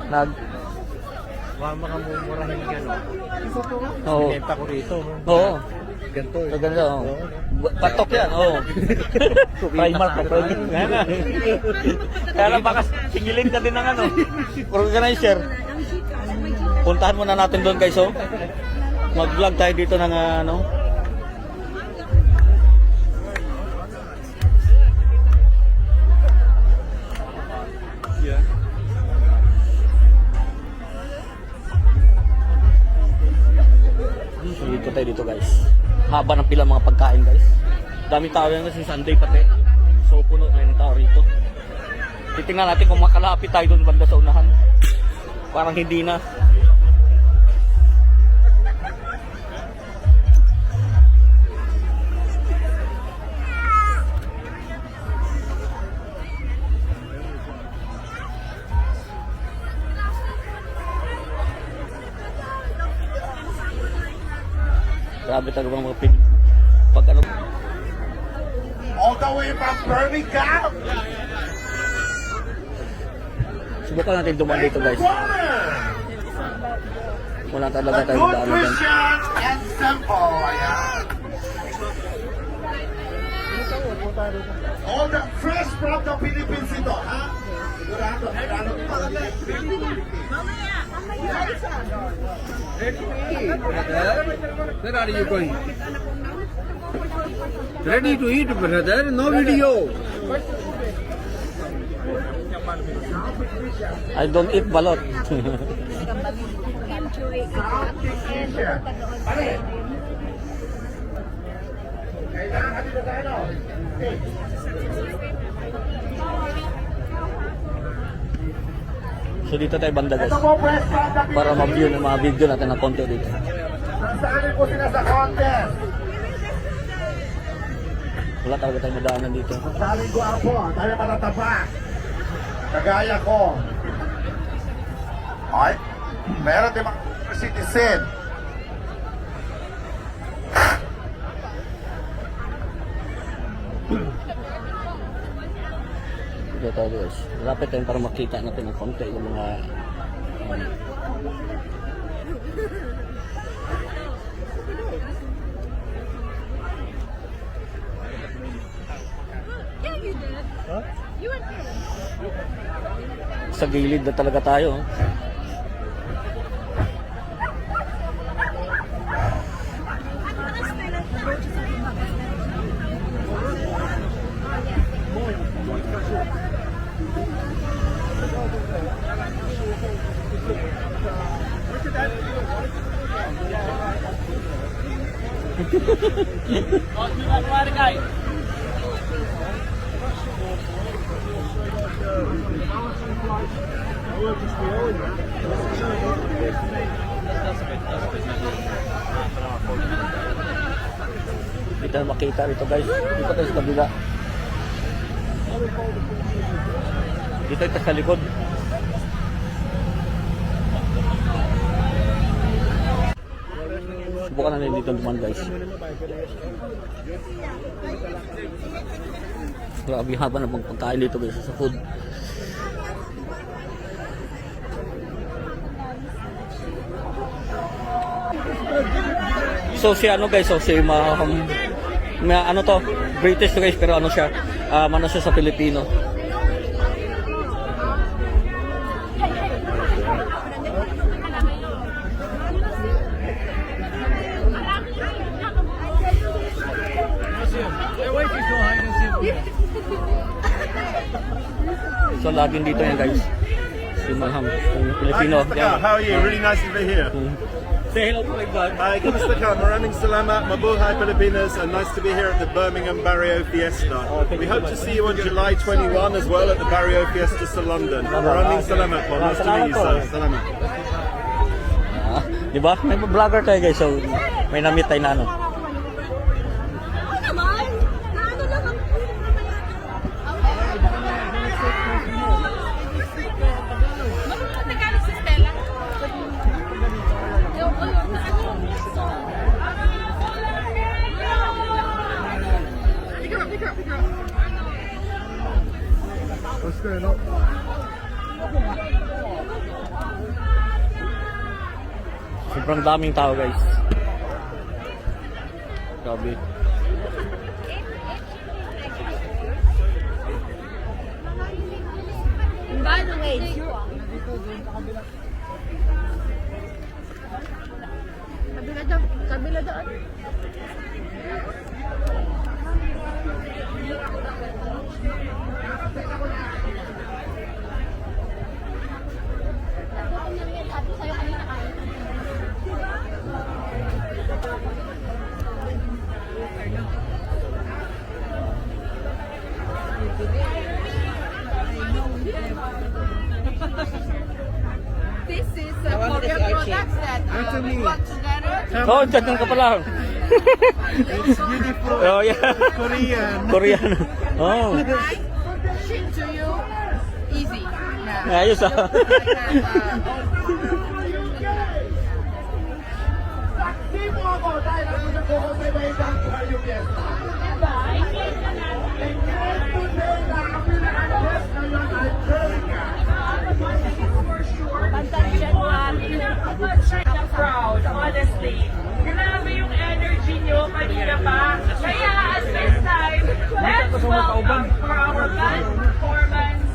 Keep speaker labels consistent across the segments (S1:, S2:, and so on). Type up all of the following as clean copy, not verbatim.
S1: Nag...
S2: Mga makamumurahin gano'n.
S1: Oo.
S2: Sinenta ko rito.
S1: Oo.
S2: Ganito eh.
S1: So, ganito, oo. Patok yan, oo. Primark pa pwede. Kaya lang baka singilin ka din ng ano. Organizer. Puntahan muna natin doon guys, oh. Mag-vlog tayo dito ng ano.
S2: Yeah.
S1: So, dito tayo dito guys. Haba ng pila mga pagkain guys. Daming tao yan kasi Sunday pati. So puno ngayon ng tao rito. Titingnan natin kung makalapit tayo doon banda sa unahan. Parang hindi na. Grabe talaga mga pin. Pag ano.
S3: All the way from Birmingham.
S1: Subukan natin dumaan dito guys. Wala talaga tayo daan dyan.
S3: Nutrition and simple. Ayan. All the fresh from the Philippines ito, ha? Sigurado.
S4: Where are you going? Ready to eat, brother. No video.
S1: I don't eat balot. So dito tayo banda guys.
S3: Ito po, fresh from the
S1: Para ma-view ng mga video natin ng konti dito.
S3: Nasali ko sila sa contest.
S1: Wala talaga tayong madaanan dito.
S3: Nasali ko ako. Tayo matataba. Kagaya ko. Ay, meron din mga citizen.
S1: Dito tayo guys. Lapit tayo para makita natin ng konti yung mga sa gilid na talaga tayo. Hindi tayo makita rito guys. Dito tayo sa kabila. Dito tayo sa likod. Subukan na dito naman guys. Grabe haba na pagkain dito guys sa food. So si ano guys, so si ano to, British to guys, pero ano siya, ano siya sa Pilipino. So laging dito yan guys. Si Maham, yung Pilipino.
S5: Hi, how are you? Really nice to be here.
S1: Say hello to my vlog.
S5: Hi, kamusta ka? Maraming salamat, mabuhay Pilipinas, and nice to be here at the Birmingham Barrio Fiesta.
S1: Thank
S5: We
S1: you
S5: hope
S1: so
S5: to
S1: much.
S5: see you on July 21 as well at the Barrio Fiesta sa London. Maraming salamat po. Nice to meet you, sir. Salamat.
S1: Di ba? May vlogger tayo guys, so may na-meet tayo na ano.
S3: What's going on?
S1: Sobrang daming tao guys. Grabe.
S6: By the way, kabila doon. This is Korean products that we got together.
S1: Oh, dyan ka pala.
S2: It's beautiful.
S1: Oh, yeah.
S2: Korean.
S1: Korean. Oh.
S6: Right? Ship to you, easy. Yeah.
S1: Ayos ah.
S6: I have,
S3: Saksi mo ako dahil ako sa kuko may baitang kayo piyesta. Today na ang pinaka-best ngayon ay Jerica.
S7: Proud, honestly. Grabe yung energy nyo kanina pa. Kaya at this time, let's welcome for our last performance.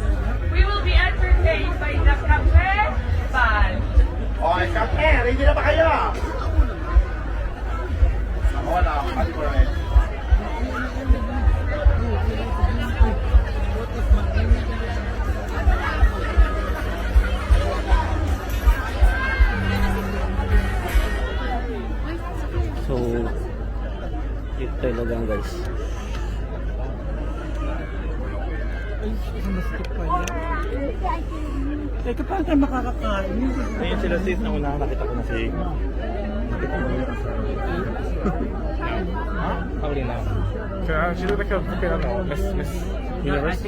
S7: We will be entertained by the Cafe Band.
S3: Okay, kape, ready na ba kayo? Wala, kasi ko rin.
S1: So, ito talaga guys.
S2: Eh, kapag ka makakakain,
S1: Ayun sila sis, nauna nakita ko na si... Paulina.
S2: kaya sila nakakapira na, Miss Universe.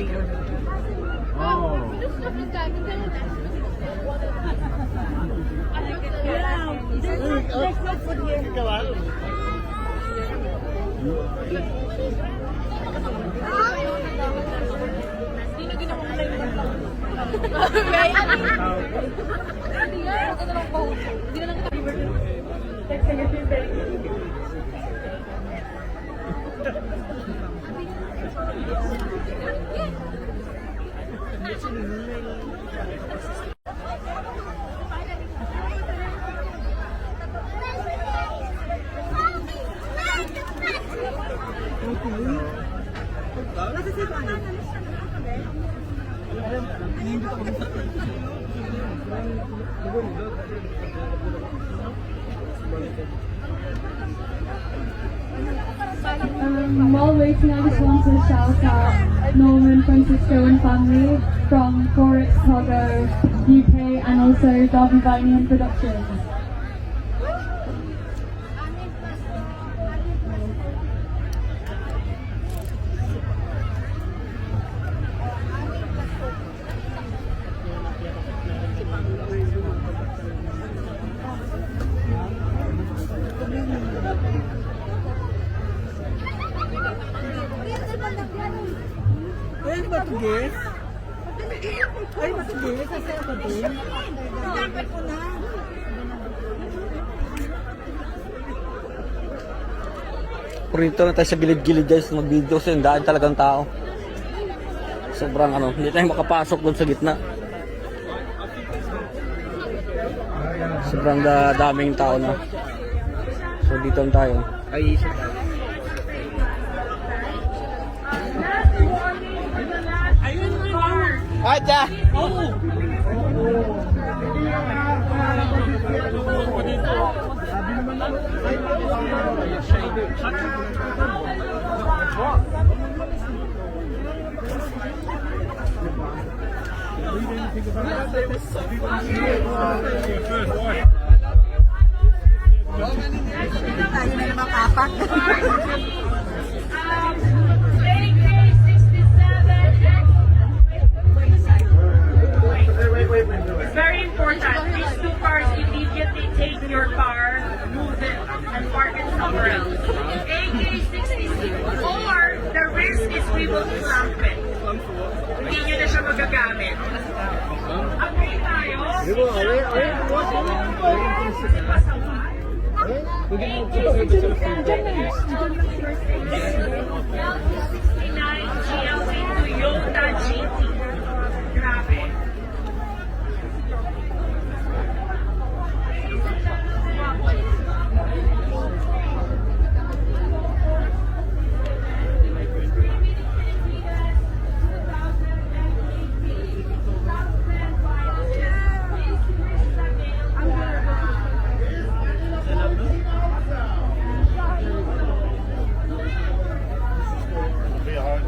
S8: While waiting, I just want to shout out Norman, Francisco and family from Forex Togo, UK and also Derby Binion Productions.
S2: Ay, matugis. Ay, matugis. Ay, matugis.
S1: Purito na tayo sa gilid-gilid guys, mag-video kasi yung daan talagang tao. Sobrang ano, hindi tayo makapasok doon sa gitna. Sobrang daming tao na. So dito lang tayo.
S4: Ay, isa pa.
S1: Aja!
S7: It's very important. These two cars immediately take your car, move it, and park it somewhere else. AK-66. Or the risk is we will clamp it. Hindi nyo na siya magagamit. Toyota GT. Grabe.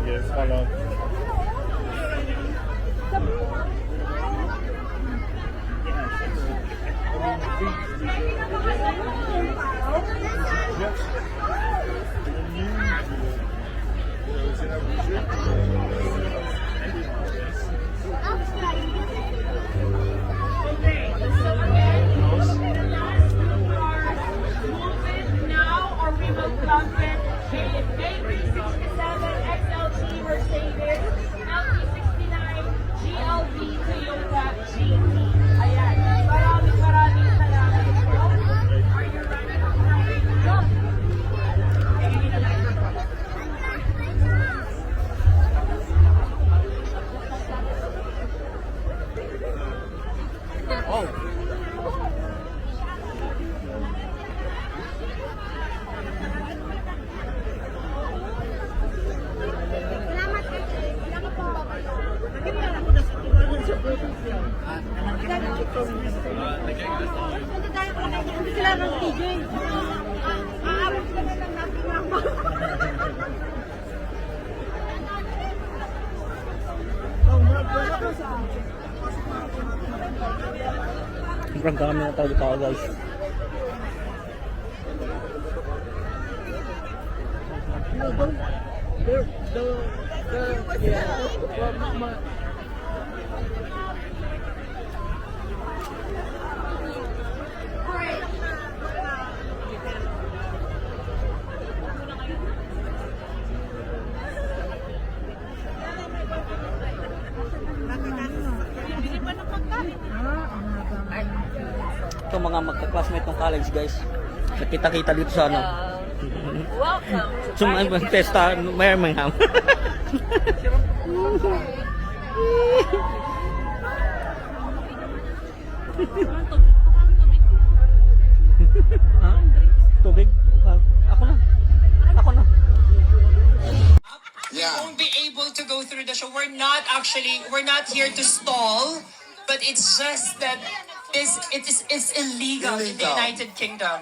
S5: Yes, follow.
S7: Okay, so again, the last two cars, move it now or we will dump it. A367 XLT Mercedes, LT69 GLB Toyota GT. Ayan, maraming salamat po. Are you ready? Go!
S6: Sila ng DJ. Aabot ka na lang natin lang.
S1: Sobrang dami na tayo tao guys. Ito mga magka-classmate ng college guys. Nakita-kita dito sa ano.
S6: Welcome.
S1: So mga testa Birmingham. Ha? Tubig? Ako na. Ako na.
S9: Won't be able to go through the show. We're not here to stall, but it's just that it's illegal in the United Kingdom.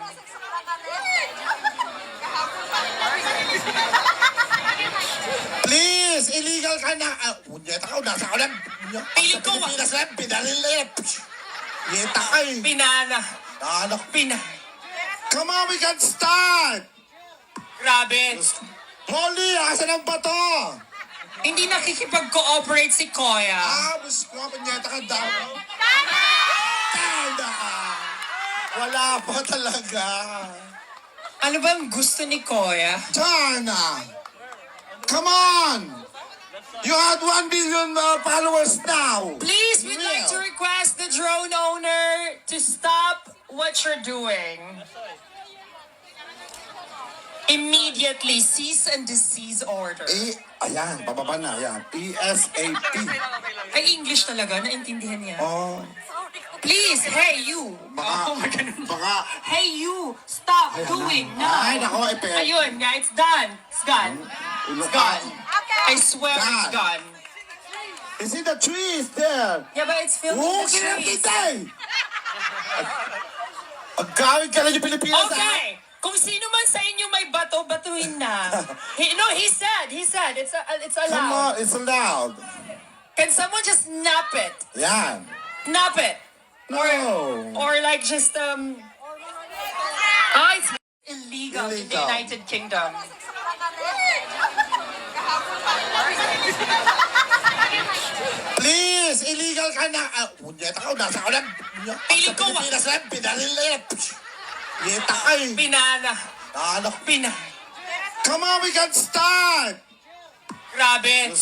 S3: Please, illegal ka na. Punyeta ka, nasa ka lang.
S9: Piling ko,
S3: Pilipinas lang, pinalil na yan. Punyeta ka eh.
S9: Pinana.
S3: Anak,
S9: Pina.
S3: come on, we can start.
S9: Grabe.
S3: Holy, asan ang bato?
S9: Hindi nakikipag-cooperate si Koya.
S3: Bus ko, punyeta ka daw. Tanda. Wala pa talaga.
S9: Ano ba ang gusto ni Koya?
S3: China! Come on! You had 1 billion followers now!
S9: Please, we'd like to request the drone owner to stop what you're doing. Immediately, cease and desist order.
S3: Ayan, bababa na, ayan. ESAP.
S9: Ay, English talaga, naintindihan niya.
S3: Oh,
S9: Please, hey you!
S3: baka,
S9: Oh my God.
S3: baka,
S9: Hey you! Stop doing now!
S3: Ay, nako,
S9: Ayun, yeah, it's done. It's gone. It's gone. I swear it's gone.
S3: You see the trees there?
S9: Yeah, but it's filming
S3: Oo,
S9: the trees.
S3: kinapitay! Ang gawin ka lang yung Pilipinas, ha?
S9: Okay! Kung sino man sa inyo may bato, batuhin na. He said, it's
S3: Come
S9: allowed.
S3: on, it's allowed.
S9: Can someone just nap it?
S3: Yan.
S9: Nap it.
S3: No.
S9: Or like just, it's illegal in the
S3: Illegal.
S9: United Kingdom.
S3: Please, illegal ka na. Punyeta ka, nasa ka lang.
S9: Piling ko,
S3: Pilipinas lang, pinalil na yan. Punyeta ka eh.
S9: Pinana.
S3: Anak,
S9: Pina.
S3: come on, we can start!
S9: Grabe.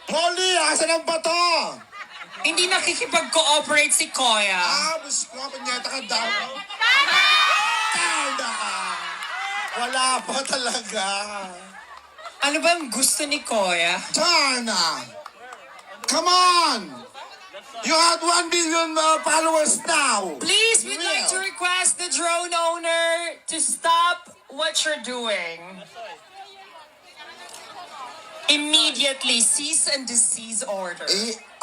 S3: Holy, asan ang bato?
S9: Hindi nakikipag-cooperate si Koya.
S3: Bus ko, punyeta ka daw. Darna ka! Wala pa talaga.
S9: Ano ba ang gusto ni Koya?
S3: Darna! Come on! You have 1 billion followers now.
S9: Please, we'd like to request the drone owner to stop what you're doing. Immediately, cease and desist order.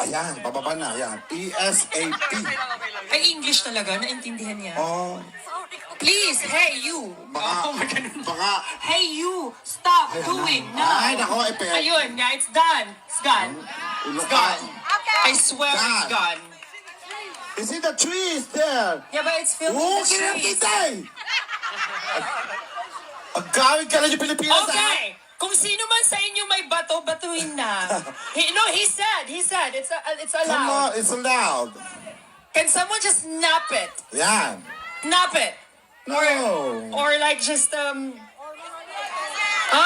S3: Ayan, bababa na. Ayan. ESAP.
S9: Ay, English talaga, naintindihan niya.
S3: Oh,
S9: Please, hey you.
S3: baka, baka,
S9: Hey you, stop doing now.
S3: Ay, nako,
S9: Ayun, yeah, it's done. It's gone. It's gone. I swear it's gone.
S3: Is it the trees there?
S9: Yeah, but it's filming
S3: Oo,
S9: the trees.
S3: kinatitay! Ang gawin ka lang yung Pilipinas,
S9: Okay. Kung sino man sa inyo may bato, batuin na. He said, it's
S3: Come
S9: allowed.
S3: on, it's allowed.
S9: Can someone just nap it?
S3: Yan.
S9: Nap it.
S3: No.
S9: Or like just, oh,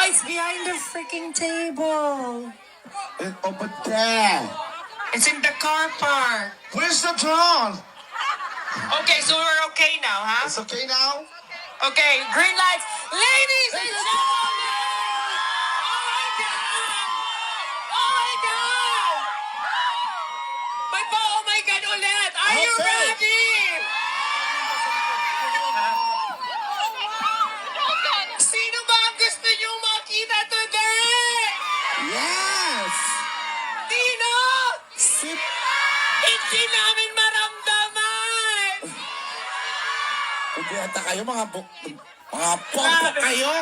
S9: it's behind the freaking table.
S3: It's over there.
S9: It's in the car park.
S3: Where's the drone?
S9: Okay, so we're okay now, huh?
S3: It's okay now?
S9: Okay, green lights. Ladies and gentlemen! Oh my God! Oh my God ulit! Are you
S3: Okay.
S9: ready? Sino ba ang gusto niyong makita today?
S3: Yes!
S9: Sino?
S3: Sit.
S9: Hindi namin maramdaman!
S3: Kumpiyata kayo, mga popo kayo.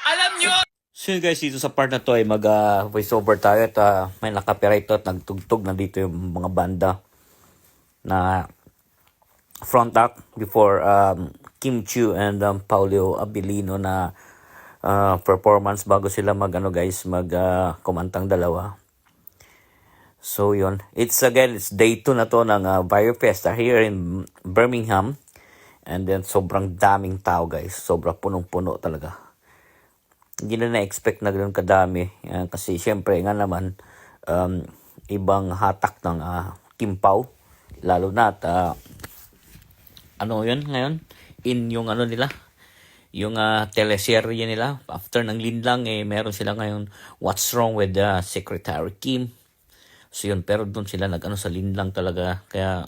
S9: Alam niyo,
S1: So yun guys, dito sa part na to ay mag voiceover tayo at may nakapirate at nagtugtog na dito yung mga banda na front act before Kim Chiu and Paolo Abilino na performance bago sila mag kumantang dalawa. So yun, it's day 2 na to ng Vario Fiesta here in Birmingham, and then sobrang daming tao guys, sobrang punong-puno talaga. Hindi na na-expect na ganoon kadami kasi syempre nga naman ibang hatak ng Kim Pao, lalo na at ano yun ngayon in yung nila yung teleserye nila after ng Linlang meron sila ngayon What's Wrong with Secretary Kim. So yun, pero doon sila sa Linlang talaga, kaya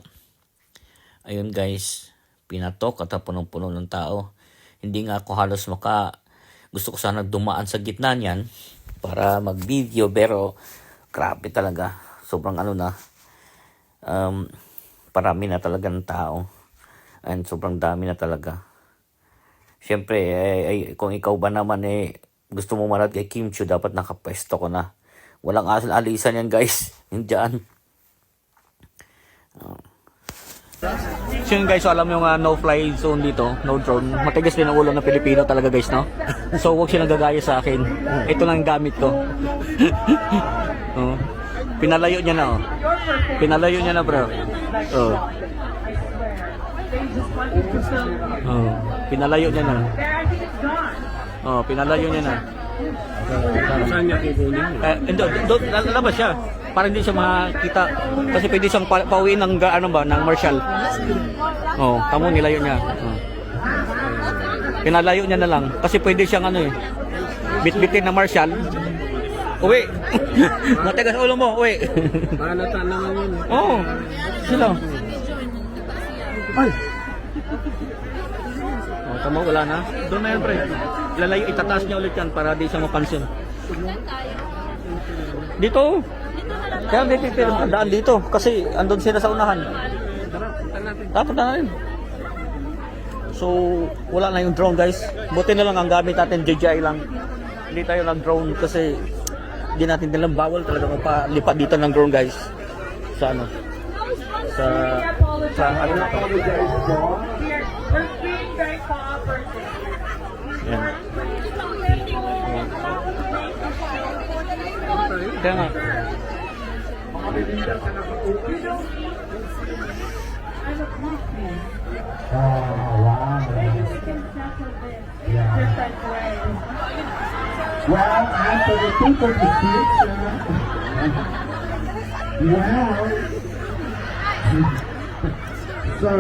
S1: ayun guys, pinatok at punong-puno ng tao. Hindi nga ako halos gusto ko sana dumaan sa gitna niyan para mag-video, pero grabe talaga. Sobrang parami na talaga ng tao. And sobrang dami na talaga. Siyempre, kung ikaw ba naman gusto mo manood kay Kim Chiu, dapat nakapwesto ko na. Walang alisan yan guys. Diyan. So yun guys, so alam yung no-fly zone dito, no drone. Matigas din ang ulo ng Pilipino talaga guys, no? So huwag silang gagaya sa akin. Ito lang gamit ko. Pinalayo niya na, oh. Pinalayo niya na, bro. Pinalayo niya na. Pinalayo niya na.
S4: Saan niya kukunin?
S1: Lalabas siya. Para hindi siya makita. Kasi pwede siyang pauwiin ng ng marshal. Tamo nilayo niya. Pinalayo niya na lang. Kasi pwede siyang bitbitin ng marshal. Uwi. Matigas ulo mo, uwi.
S4: Halata naman yun.
S1: Sila. Ay. Tama, wala na. Doon na yan, pre. Lalayo, itataas niya ulit yan para di siya mapansin. Dito. Kaya dito, daan dito. Kasi andun sila sa unahan. Punta na rin. So, wala na yung drone guys. Buti na lang ang gamit natin, DJI lang. Hindi tayo nag-drone kasi hindi natin nilang bawal talaga magpalipat dito ng drone guys. Sa ano na to.
S7: we're being very cooperative.
S1: Yan. Kaya nga.
S3: Well, after the people description, well, sir.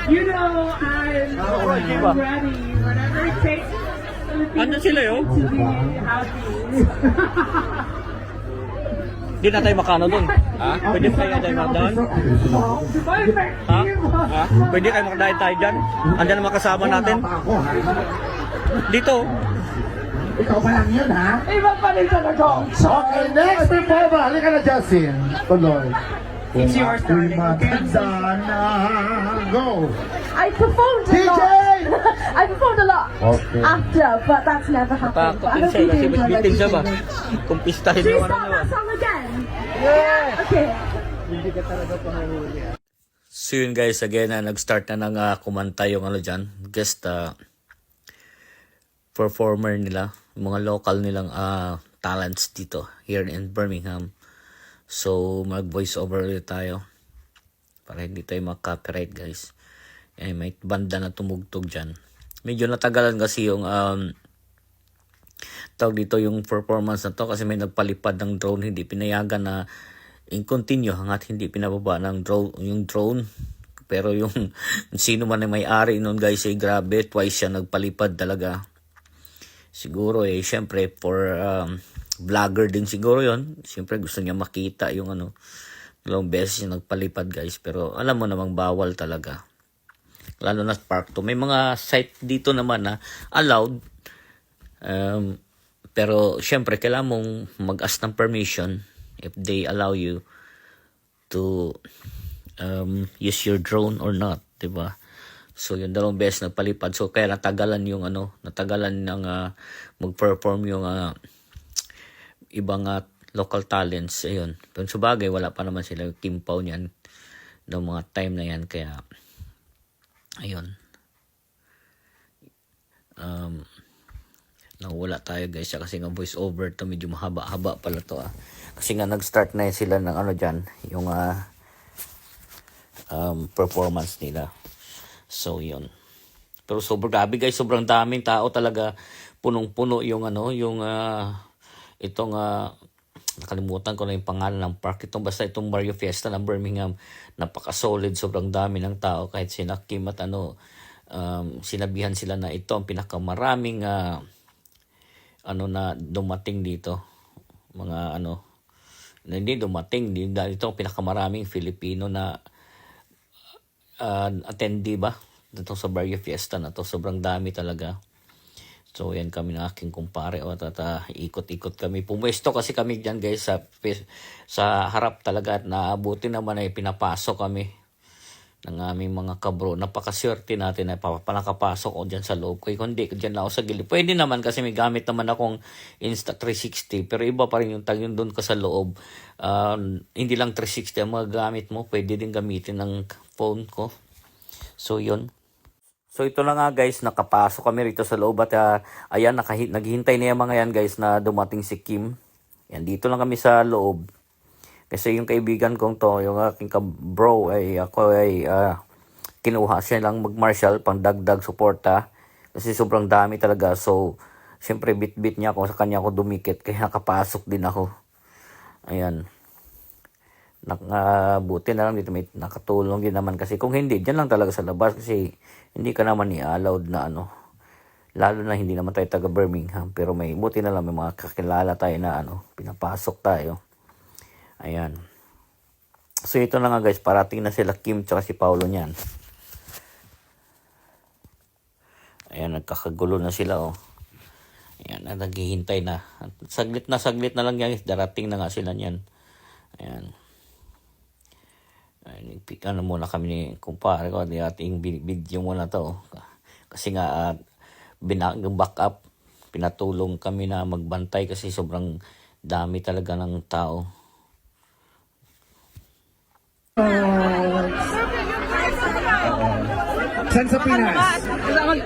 S7: You know, I'm ready. Whatever it takes.
S1: Ano sila yun?
S7: To be happy.
S1: Hindi na tayo makano doon. Ha? Pwede tayo tayo doon? Ha? Ha? Pwede kayo makadahil tayo dyan? Andyan naman kasama natin?
S3: Ako, ha?
S1: Dito.
S3: Ikaw pa lang yun, ha?
S7: Iba pa rin talaga.
S3: Okay, next performer. Halika na, Justin. Tuloy.
S7: It's yours, darling.
S3: Maganda na. Go.
S8: I performed a
S3: DJ!
S8: lot. I performed a lot
S3: Okay.
S8: after, but that's never happened. But I hope
S1: Pakupinsay
S8: you
S1: kasi
S8: do enjoy
S1: bitin siya ba?
S8: that.
S1: Kumpistahin
S8: Should we
S1: yung
S8: start
S1: ano.
S8: that song again? Yeah. Okay.
S1: So yun guys, again, nag-start na ng kumanta yung ano dyan, guest performer nila, mga local nilang talents dito, here in Birmingham. So, mag-voice over ulit tayo para hindi tayo mag-copyright guys. May banda na tumugtog dyan. Medyo natagalan kasi yung tawag dito yung performance na to kasi may nagpalipad ng drone, hindi pinayagan na in-continue hanggat hindi pinababa ng yung drone. Pero yung sino man ang may-ari nun guys, grabe, twice siya nagpalipad talaga. Siguro syempre for vlogger din siguro yon. Siyempre gusto niya makita yung dalawang beses niya nagpalipad guys. Pero alam mo namang bawal talaga. Lalo na park to. May mga site dito naman na allowed. Pero siyempre kailangan mong mag-ask ng permission if they allow you to use your drone or not, diba? So yung dalawang beses nagpalipad. So kaya natagalan yung natagalan ng mag-perform yung ibang local talents. Ayun. Pero sa bagay wala pa naman sila yung Kim Pao niyan ng mga time na yan, kaya ayun. Nawala tayo guys kasi nga voice over to, medyo mahaba-haba pala to kasi nga nag-start na sila ng dyan yung performance nila. So yun. Pero sobrang grabe guys, sobrang daming tao talaga, punong-puno yung itong nakalimutan ko na yung pangalan ng park, basta itong Mario Fiesta ng Birmingham. Napaka-solid, sobrang dami ng tao, kahit sina Kim at sinabihan sila na ito ang pinakamaraming na dumating dito, mga hindi dumating din dahil ito ang pinakamaraming Filipino na attendee ba dito sa Barrio Fiesta na to. Sobrang dami talaga. So yan kami ng aking kumpare ikot-ikot kami, pumwesto kasi kami dyan guys sa harap talaga, at naabuti naman ay pinapasok kami ng aming mga kabro. Napakaswerte natin na nakapasok o dyan sa loob ko. Kung hindi, dyan na ako sa gilid. Pwede naman kasi may gamit naman akong Insta360. Pero iba pa rin yung doon ka sa loob. Hindi lang 360 ang mga gamit mo. Pwede din gamitin ng phone ko. So, yun. So, ito na nga guys. Nakapasok kami rito sa loob. At ayan, naghihintay na yung mga yan guys na dumating si Kim. Yan, dito lang kami sa loob. Kasi yung kaibigan kong to, yung aking bro, ako ay kinuha siya lang mag-marshal pang dagdag suporta. Kasi sobrang dami talaga. So, syempre bit-bit niya ako, sa kanya ako dumikit. Kaya nakapasok din ako. Ayan. Buti na lang dito, may nakatulong din naman. Kasi kung hindi, dyan lang talaga sa labas. Kasi hindi ka naman i-allowed na lalo na hindi naman tayo taga Birmingham. Pero buti na lang may mga kakilala tayo na pinapasok tayo. Ayan. So ito na nga guys, parating na sila Kim tsaka si Paolo niyan. Ayan, nagkakagulo na sila Ayan, naghihintay na. Saglit na lang yan, darating na nga sila niyan. Ayan. Ayan, muna kami ni kumpare ko, di ating video muna to. Kasi nga back up, pinatulong kami na magbantay kasi sobrang dami talaga ng tao.
S3: San sa Pinas?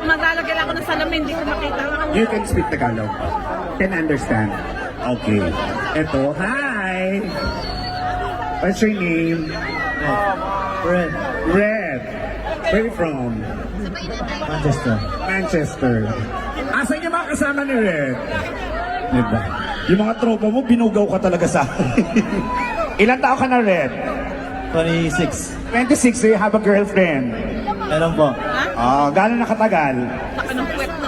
S6: Maglalagay ako ng salamin, hindi ko makita.
S3: You can speak Tagalog. Can understand. Okay. Eto, hi! What's your name? Red. Red. Where you from? Manchester. Asan niya mga kasama ni Red? Diba? Yung mga tropa mo, binugaw ka talaga sa akin. Ilan tao ka na, Red?
S1: 26.
S3: 26, do you have a girlfriend?
S1: Meron po.
S3: Gano'n nakatagal?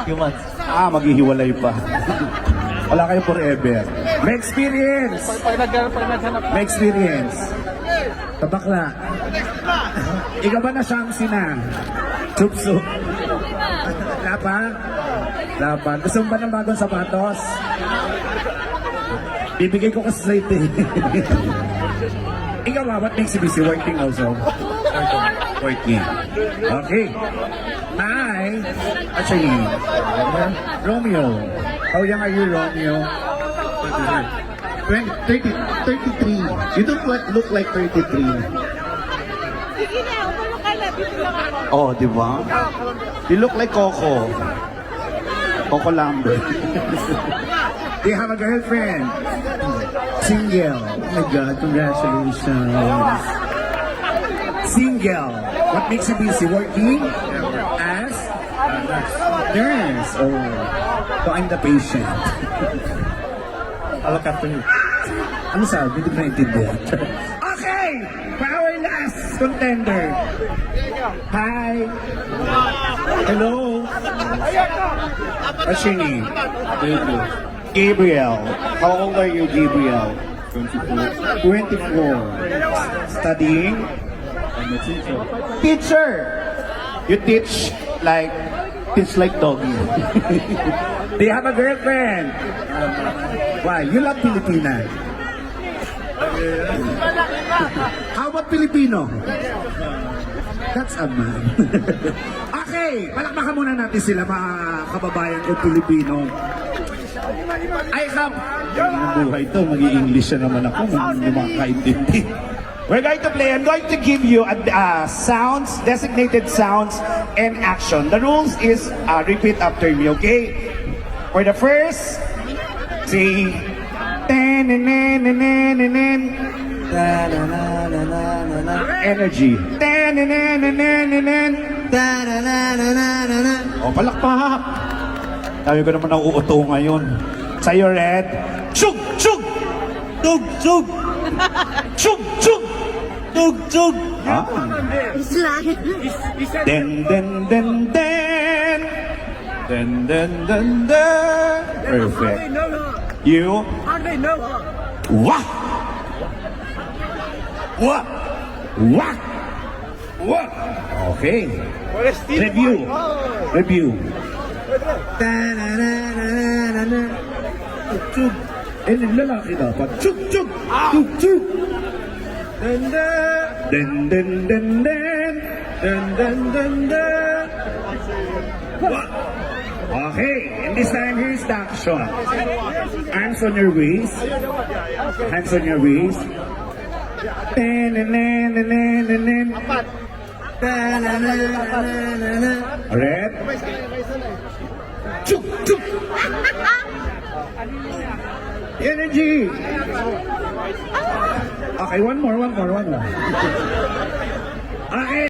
S1: Few months.
S3: Maghihiwalay pa. Wala kayo forever. May experience. May experience. Tabakla. Ikaw ba na siyang na? Sup-sup. Wala pa? Wala pa. Gusto mo ba ng bagong sapatos? Bibigay ko kasi sa ito. Ikaw ba? What makes you busy? Working also? Working. Okay. Hi. What's your name? Romeo. How young are you, Romeo? 33. You don't look like 33. Oh, di ba? You look like Coco. Coco Lambert. Do you have a girlfriend? Single. Oh my God, congratulations. Single. What makes you busy? Working? As? Nurse. Oh. So I'm the patient. I'll look after you. Ano sabi? Hindi ko naintindihan. Okay! For our last contender. Hi! Hello! What's your name? Gabriel. How old are you, Gabriel? 24. Studying? I'm a teacher. Teacher! You teach like doggy. Do you have a girlfriend? Why? You love Pilipinas. How about Filipino? That's a man. Okay, palakpakan muna natin sila mga kababayan ko Pilipino. I have... Ang buhay ito, mag-i-English na naman ako, hindi makakaintindi. We're going to play. I'm going to give you sounds, designated sounds, and action. The rules is repeat after me, okay? For the first, say, energy. O, palakpak. Sabi ko naman nauuto ngayon. Sa'yo, Red. Chug! Chug! Tug! Chug! Chug! Chug! Tug! Chug! Den, den, den, den. Den, den, den, den. Perfect. You? Wah! Wah! Wah! Wah! Okay. Review. Review. Chug. Eh, lalaki dapat. Chug, chug. Chug, chug. Den, den, den, den, den. Den, den, den, den. Wah! Okay, and this time here's the action. Hands on your waist. Hands on your waist. Red. Chuk, chuk. Energy. Okay, one more. Okay.